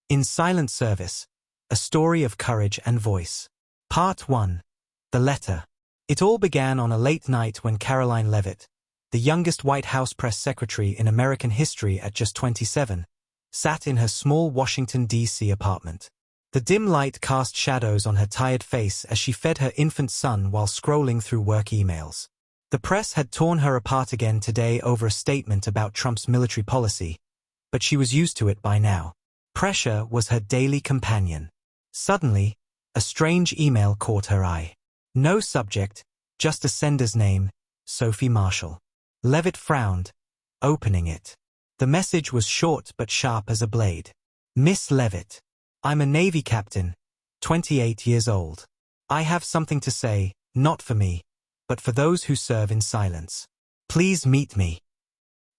In Silent Service, a story of courage and voice. Part 1. The Letter. It all began on a late night when Karoline Leavitt, the youngest White House press secretary in American history at just 27, sat in her small Washington, D.C. apartment. The dim light cast shadows on her tired face as she fed her infant son while scrolling through work emails. The press had torn her apart again today over a statement about Trump's military policy, but she was used to it by now. Pressure was her daily companion. Suddenly, a strange email caught her eye. No subject, just a sender's name, Sophie Marshall. Leavitt frowned, opening it. The message was short but sharp as a blade. Miss Leavitt, I'm a Navy captain, 28 years old. I have something to say, not for me, but for those who serve in silence. Please meet me.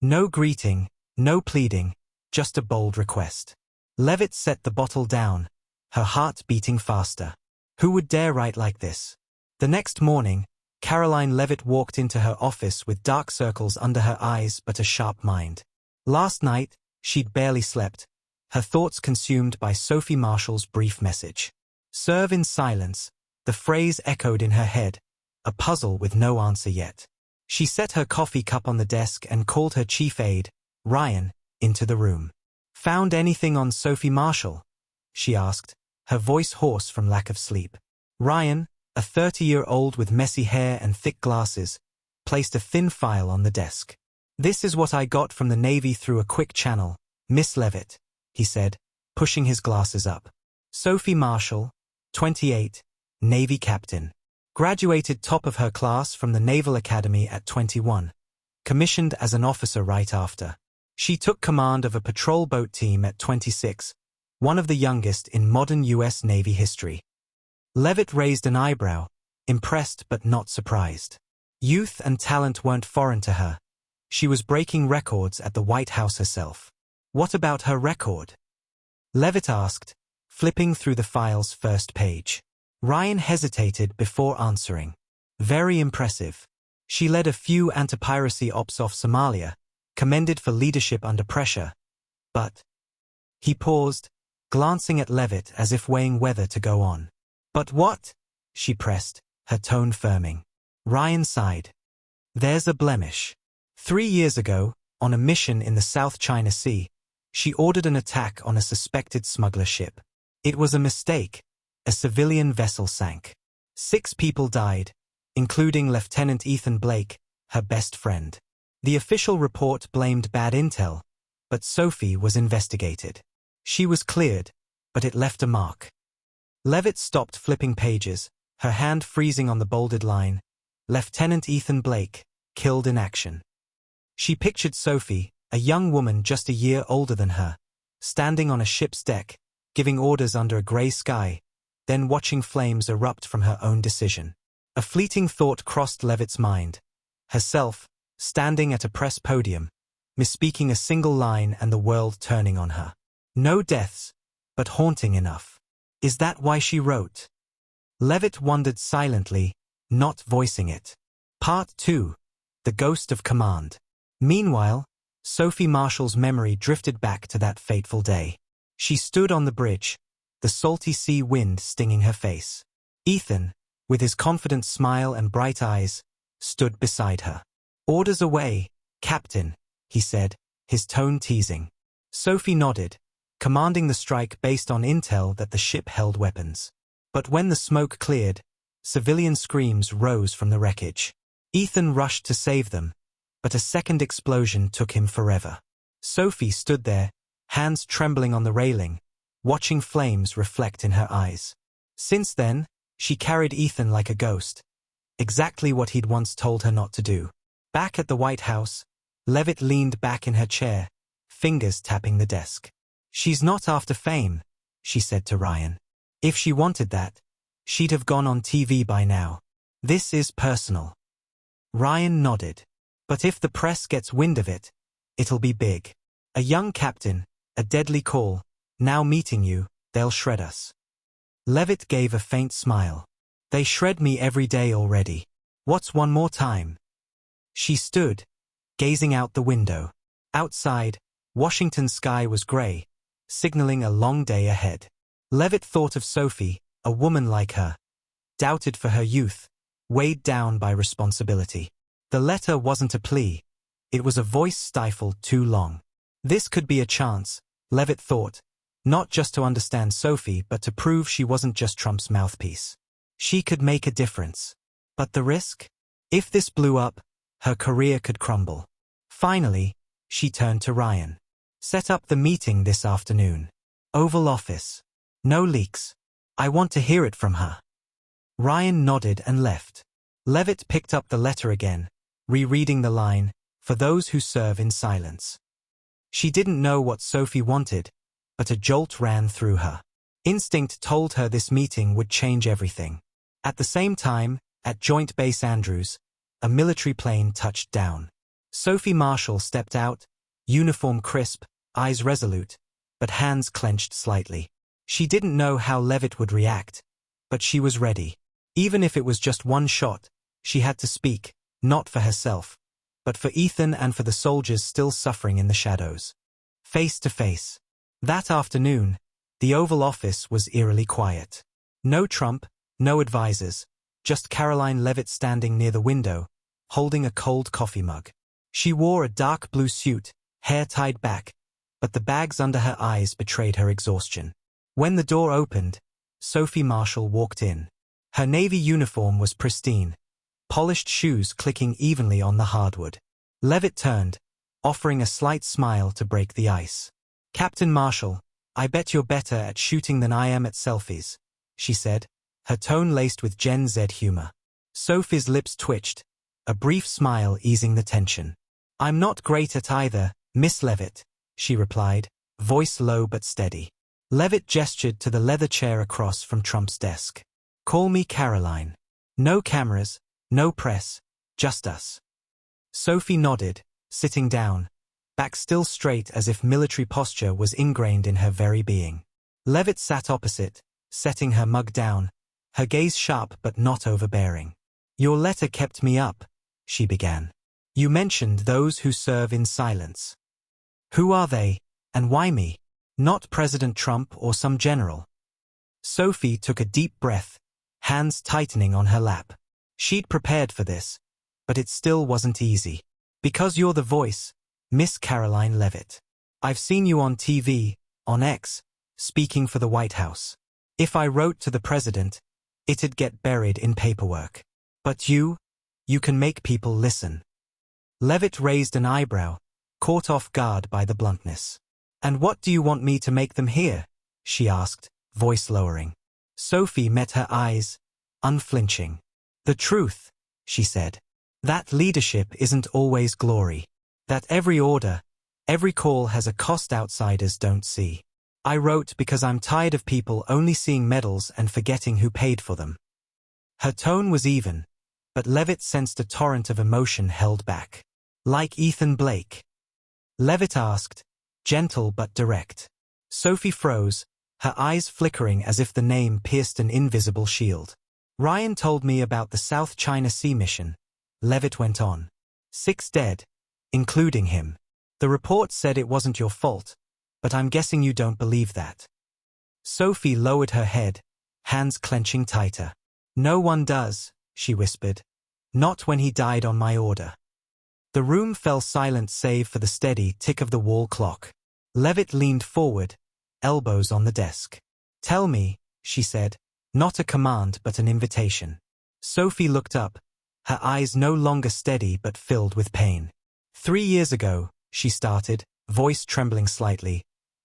No greeting, no pleading, just a bold request. Leavitt set the bottle down, her heart beating faster. Who would dare write like this? The next morning, Karoline Leavitt walked into her office with dark circles under her eyes but a sharp mind. Last night, she'd barely slept, her thoughts consumed by Sophie Marshall's brief message. Serve in silence, the phrase echoed in her head, a puzzle with no answer yet. She set her coffee cup on the desk and called her chief aide, Ryan, into the room. Found anything on Sophie Marshall? She asked, her voice hoarse from lack of sleep. Ryan, a 30-year-old with messy hair and thick glasses, placed a thin file on the desk. This is what I got from the Navy through a quick channel, Miss Leavitt, he said, pushing his glasses up. Sophie Marshall, 28, Navy captain. Graduated top of her class from the Naval Academy at 21. Commissioned as an officer right after. She took command of a patrol boat team at 26, one of the youngest in modern U.S. Navy history. Leavitt raised an eyebrow, impressed but not surprised. Youth and talent weren't foreign to her. She was breaking records at the White House herself. What about her record? Leavitt asked, flipping through the file's first page. Ryan hesitated before answering. Very impressive. She led a few anti-piracy ops off Somalia, commended for leadership under pressure. But... He paused, glancing at Leavitt as if weighing whether to go on. But what? She pressed, her tone firming. Ryan sighed. There's a blemish. 3 years ago, on a mission in the South China Sea, she ordered an attack on a suspected smuggler ship. It was a mistake. A civilian vessel sank. 6 people died, including Lieutenant Ethan Blake, her best friend. The official report blamed bad intel, but Sophie was investigated. She was cleared, but it left a mark. Leavitt stopped flipping pages, her hand freezing on the bolded line, Lieutenant Ethan Blake, killed in action. She pictured Sophie, a young woman just a year older than her, standing on a ship's deck, giving orders under a grey sky, then watching flames erupt from her own decision. A fleeting thought crossed Leavitt's mind. Herself, standing at a press podium, misspeaking a single line and the world turning on her. No deaths, but haunting enough. Is that why she wrote? Leavitt wondered silently, not voicing it. Part 2. The Ghost of Command. Meanwhile, Sophie Marshall's memory drifted back to that fateful day. She stood on the bridge, the salty sea wind stinging her face. Ethan, with his confident smile and bright eyes, stood beside her. Orders away, Captain, he said, his tone teasing. Sophie nodded, commanding the strike based on intel that the ship held weapons. But when the smoke cleared, civilian screams rose from the wreckage. Ethan rushed to save them, but a second explosion took him forever. Sophie stood there, hands trembling on the railing, watching flames reflect in her eyes. Since then, she carried Ethan like a ghost, exactly what he'd once told her not to do. Back at the White House, Leavitt leaned back in her chair, fingers tapping the desk. She's not after fame, she said to Ryan. If she wanted that, she'd have gone on TV by now. This is personal. Ryan nodded. But if the press gets wind of it, it'll be big. A young captain, a deadly call. Now meeting you, they'll shred us. Leavitt gave a faint smile. They shred me every day already. What's one more time? She stood, gazing out the window. Outside, Washington's sky was gray, signaling a long day ahead. Leavitt thought of Sophie, a woman like her, doubted for her youth, weighed down by responsibility. The letter wasn't a plea. It was a voice stifled too long. This could be a chance, Leavitt thought, not just to understand Sophie but to prove she wasn't just Trump's mouthpiece. She could make a difference. But the risk? If this blew up, her career could crumble. Finally, she turned to Ryan. Set up the meeting this afternoon. Oval Office. No leaks. I want to hear it from her. Ryan nodded and left. Leavitt picked up the letter again, rereading the line, "For those who serve in silence." She didn't know what Sophie wanted, but a jolt ran through her. Instinct told her this meeting would change everything. At the same time, at Joint Base Andrews, a military plane touched down. Sophie Marshall stepped out, uniform crisp, eyes resolute, but hands clenched slightly. She didn't know how Leavitt would react, but she was ready. Even if it was just one shot, she had to speak, not for herself, but for Ethan and for the soldiers still suffering in the shadows. Face to face. That afternoon, the Oval Office was eerily quiet. No Trump, no advisors, just Karoline Leavitt standing near the window, holding a cold coffee mug. She wore a dark blue suit, hair tied back, but the bags under her eyes betrayed her exhaustion. When the door opened, Sophie Marshall walked in. Her navy uniform was pristine, polished shoes clicking evenly on the hardwood. Leavitt turned, offering a slight smile to break the ice. "Captain Marshall, I bet you're better at shooting than I am at selfies," she said, her tone laced with Gen Z humor. Sophie's lips twitched, a brief smile easing the tension. "I'm not great at either, Miss Leavitt," she replied, voice low but steady. Leavitt gestured to the leather chair across from Trump's desk. "Call me Karoline. No cameras, no press, just us." Sophie nodded, sitting down, back still straight as if military posture was ingrained in her very being. Leavitt sat opposite, setting her mug down, her gaze sharp but not overbearing. "Your letter kept me up," she began. "You mentioned those who serve in silence. Who are they, and why me? Not President Trump or some general." Sophie took a deep breath, hands tightening on her lap. She'd prepared for this, but it still wasn't easy. "Because you're the voice, Miss Karoline Leavitt. I've seen you on TV, on X, speaking for the White House. If I wrote to the president, it'd get buried in paperwork. But you can make people listen." Leavitt raised an eyebrow, caught off guard by the bluntness. "And what do you want me to make them hear?" she asked, voice lowering. Sophie met her eyes, unflinching. "The truth," she said. "That leadership isn't always glory. That every order, every call has a cost outsiders don't see. I wrote because I'm tired of people only seeing medals and forgetting who paid for them." Her tone was even, but Leavitt sensed a torrent of emotion held back. "Like Ethan Blake?" Leavitt asked, gentle but direct. Sophie froze, her eyes flickering as if the name pierced an invisible shield. "Ryan told me about the South China Sea mission," Leavitt went on. "6 dead, including him. The report said it wasn't your fault, but I'm guessing you don't believe that." Sophie lowered her head, hands clenching tighter. "No one does," she whispered. "Not when he died on my order." The room fell silent save for the steady tick of the wall clock. Leavitt leaned forward, elbows on the desk. "Tell me," she said, not a command but an invitation. Sophie looked up, her eyes no longer steady but filled with pain. 3 years ago," she started, voice trembling slightly,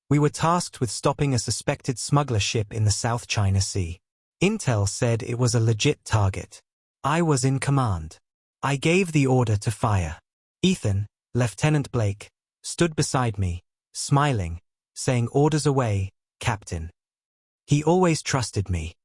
"we were tasked with stopping a suspected smuggler ship in the South China Sea. Intel said it was a legit target. I was in command. I gave the order to fire. Ethan, Lieutenant Blake, stood beside me, smiling, saying orders away, Captain. He always trusted me."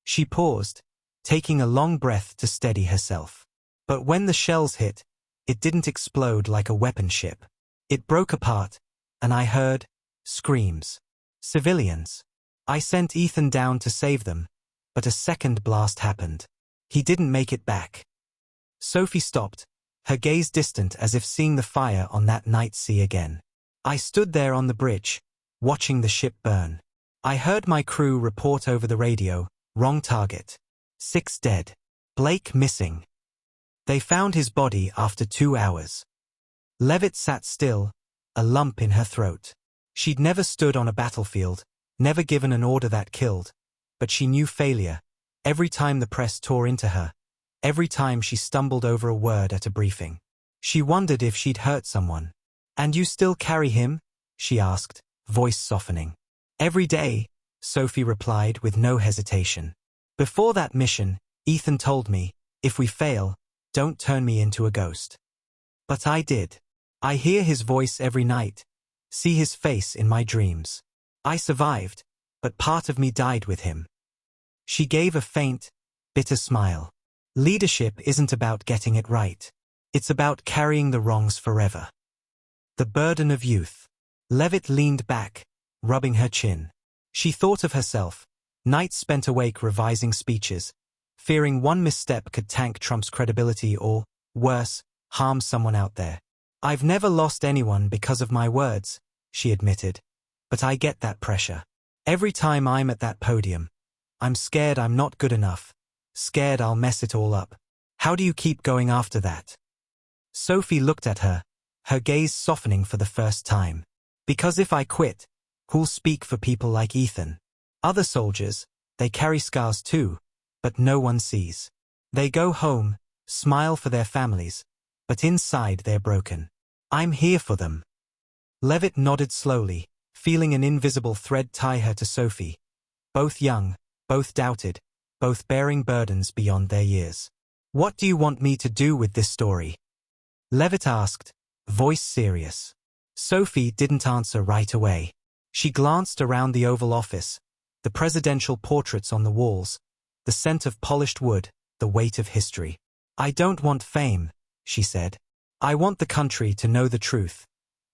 She paused, taking a long breath to steady herself. "But when the shells hit, it didn't explode like a weapon ship. It broke apart, and I heard screams. Civilians. I sent Ethan down to save them, but a second blast happened. He didn't make it back." Sophie stopped, her gaze distant as if seeing the fire on that night sea again. "I stood there on the bridge, watching the ship burn. I heard my crew report over the radio, wrong target. 6 dead. Blake missing. They found his body after 2 hours. Leavitt sat still, a lump in her throat. She'd never stood on a battlefield, never given an order that killed, but she knew failure. Every time the press tore into her, every time she stumbled over a word at a briefing. She wondered if she'd hurt someone. "And you still carry him?" she asked, voice softening. "Every day," Sophie replied with no hesitation. "Before that mission, Ethan told me, if we fail, don't turn me into a ghost. But I did. I hear his voice every night, see his face in my dreams. I survived, but part of me died with him." She gave a faint, bitter smile. Leadership isn't about getting it right. It's about carrying the wrongs forever. The burden of youth. Leavitt leaned back, rubbing her chin. She thought of herself, nights spent awake revising speeches, fearing one misstep could tank Trump's credibility or, worse, harm someone out there. "I've never lost anyone because of my words," she admitted, "but I get that pressure. Every time I'm at that podium, I'm scared I'm not good enough, scared I'll mess it all up. How do you keep going after that?" Sophie looked at her, her gaze softening for the first time. "Because if I quit, who'll speak for people like Ethan? Other soldiers, they carry scars too, but no one sees. They go home, smile for their families, but inside they're broken. I'm here for them." Leavitt nodded slowly, feeling an invisible thread tie her to Sophie. Both young, both doubted, both bearing burdens beyond their years. "What do you want me to do with this story?" Leavitt asked, voice serious. Sophie didn't answer right away. She glanced around the Oval Office, the presidential portraits on the walls, the scent of polished wood, the weight of history. "I don't want fame," she said. "I want the country to know the truth,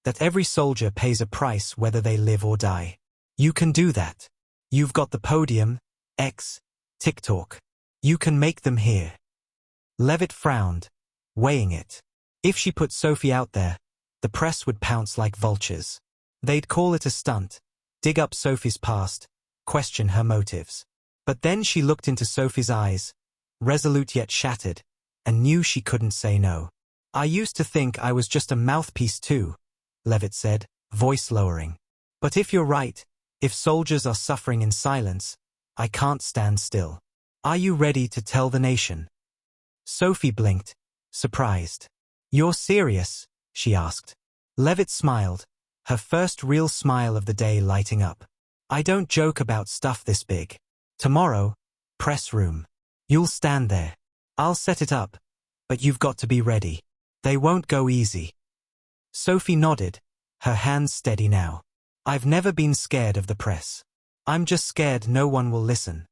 that every soldier pays a price whether they live or die. You can do that. You've got the podium, X, TikTok. You can make them hear." Leavitt frowned, weighing it. If she put Sophie out there, the press would pounce like vultures. They'd call it a stunt, dig up Sophie's past, question her motives. But then she looked into Sophie's eyes, resolute yet shattered, and knew she couldn't say no. "I used to think I was just a mouthpiece too," Leavitt said, voice lowering. "But if you're right, if soldiers are suffering in silence, I can't stand still. Are you ready to tell the nation?" Sophie blinked, surprised. "You're serious?" she asked. Leavitt smiled, her first real smile of the day lighting up. "I don't joke about stuff this big. Tomorrow, press room. You'll stand there. I'll set it up, but you've got to be ready. They won't go easy." Sophie nodded, her hands steady now. "I've never been scared of the press. I'm just scared no one will listen."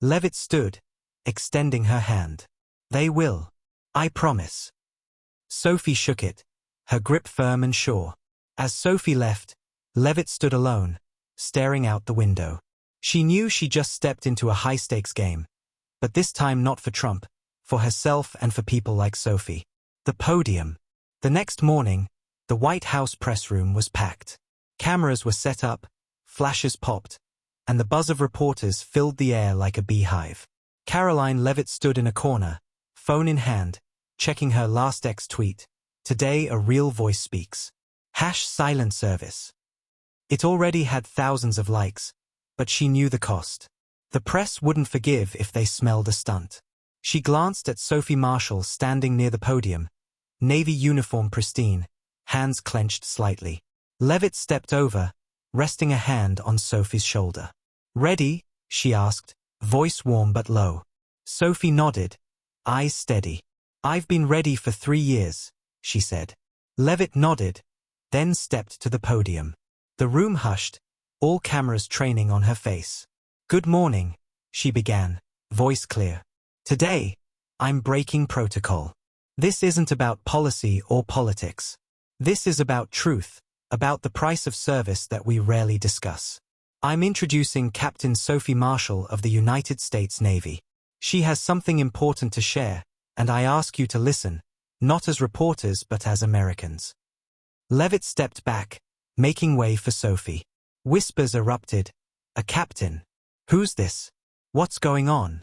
Leavitt stood, extending her hand. "They will. I promise." Sophie shook it, her grip firm and sure. As Sophie left, Leavitt stood alone, staring out the window. She knew she just stepped into a high-stakes game, but this time not for Trump, for herself and for people like Sophie. The podium. The next morning, the White House press room was packed. Cameras were set up, flashes popped, and the buzz of reporters filled the air like a beehive. Karoline Leavitt stood in a corner, phone in hand, checking her last X tweet. "Today a real voice speaks. #silent service." It already had thousands of likes, but she knew the cost. The press wouldn't forgive if they smelled a stunt. She glanced at Sophie Marshall standing near the podium, Navy uniform pristine, hands clenched slightly. Leavitt stepped over, resting a hand on Sophie's shoulder. "Ready?" she asked, voice warm but low. Sophie nodded, eyes steady. "I've been ready for 3 years, she said. Leavitt nodded, then stepped to the podium. The room hushed, all cameras training on her face. "Good morning," she began, voice clear. "Today, I'm breaking protocol. This isn't about policy or politics. This is about truth, about the price of service that we rarely discuss. I'm introducing Captain Sophie Marshall of the United States Navy. She has something important to share, and I ask you to listen, not as reporters but as Americans." Leavitt stepped back, making way for Sophie. Whispers erupted. A captain. Who's this? What's going on?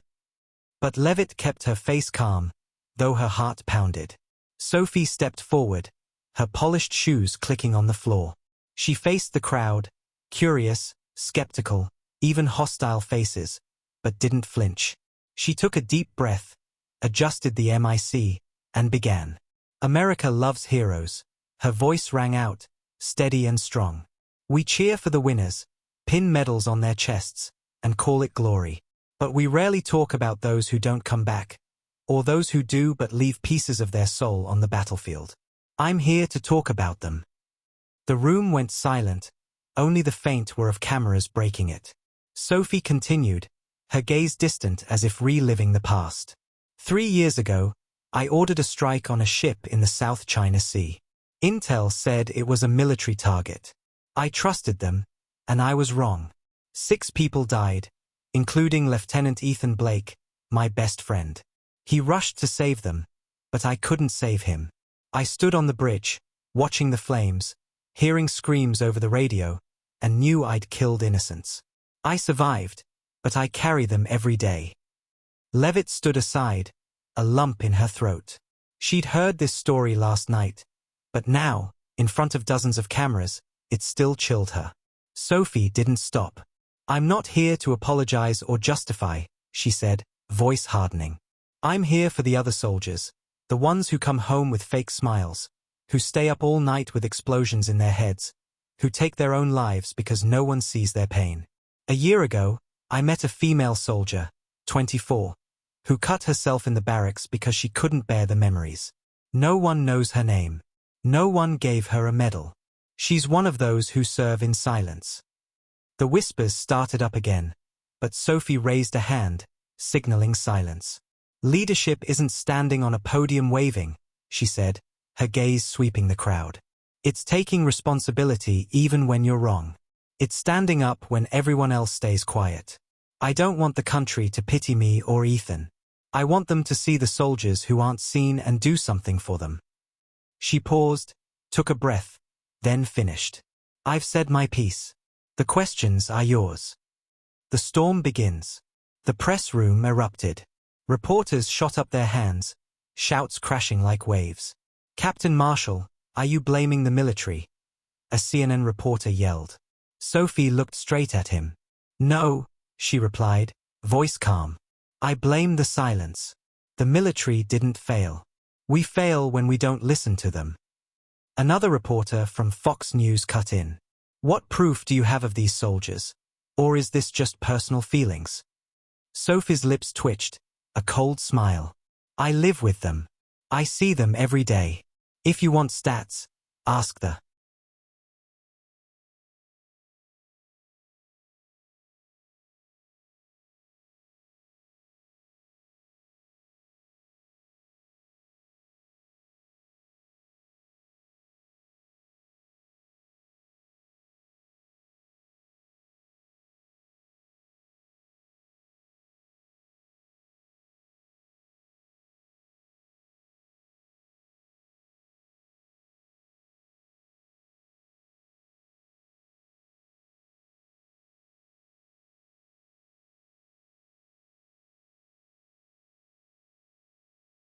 But Leavitt kept her face calm, though her heart pounded. Sophie stepped forward, her polished shoes clicking on the floor. She faced the crowd, curious, skeptical, even hostile faces, but didn't flinch. She took a deep breath, adjusted the mic, and began. America loves heroes. Her voice rang out, steady and strong. We cheer for the winners, pin medals on their chests, and call it glory. But we rarely talk about those who don't come back, or those who do but leave pieces of their soul on the battlefield. I'm here to talk about them. The room went silent, only the faint whir of cameras breaking it. Sophie continued, her gaze distant as if reliving the past. 3 years ago, I ordered a strike on a ship in the South China Sea. Intel said it was a military target. I trusted them, and I was wrong. 6 people died, including Lieutenant Ethan Blake, my best friend. He rushed to save them, but I couldn't save him. I stood on the bridge, watching the flames, hearing screams over the radio, and knew I'd killed innocents. I survived, but I carry them every day. Leavitt stood aside, a lump in her throat. She'd heard this story last night, but now, in front of dozens of cameras, it still chilled her. Sophie didn't stop. I'm not here to apologize or justify, she said, voice hardening. I'm here for the other soldiers, the ones who come home with fake smiles, who stay up all night with explosions in their heads, who take their own lives because no one sees their pain. A year ago, I met a female soldier, 24, who cut herself in the barracks because she couldn't bear the memories. No one knows her name. No one gave her a medal. She's one of those who serve in silence. The whispers started up again, but Sophie raised a hand, signaling silence. Leadership isn't standing on a podium waving, she said, her gaze sweeping the crowd. It's taking responsibility even when you're wrong. It's standing up when everyone else stays quiet. I don't want the country to pity me or Ethan. I want them to see the soldiers who aren't seen and do something for them. She paused, took a breath, then finished. I've said my piece. The questions are yours. The storm begins. The press room erupted. Reporters shot up their hands, shouts crashing like waves. Captain Marshall, are you blaming the military? A CNN reporter yelled. Sophie looked straight at him. No, she replied, voice calm. I blame the silence. The military didn't fail. We fail when we don't listen to them. Another reporter from Fox News cut in. What proof do you have of these soldiers? Or is this just personal feelings? Sophie's lips twitched, a cold smile. I live with them. I see them every day. If you want stats, ask the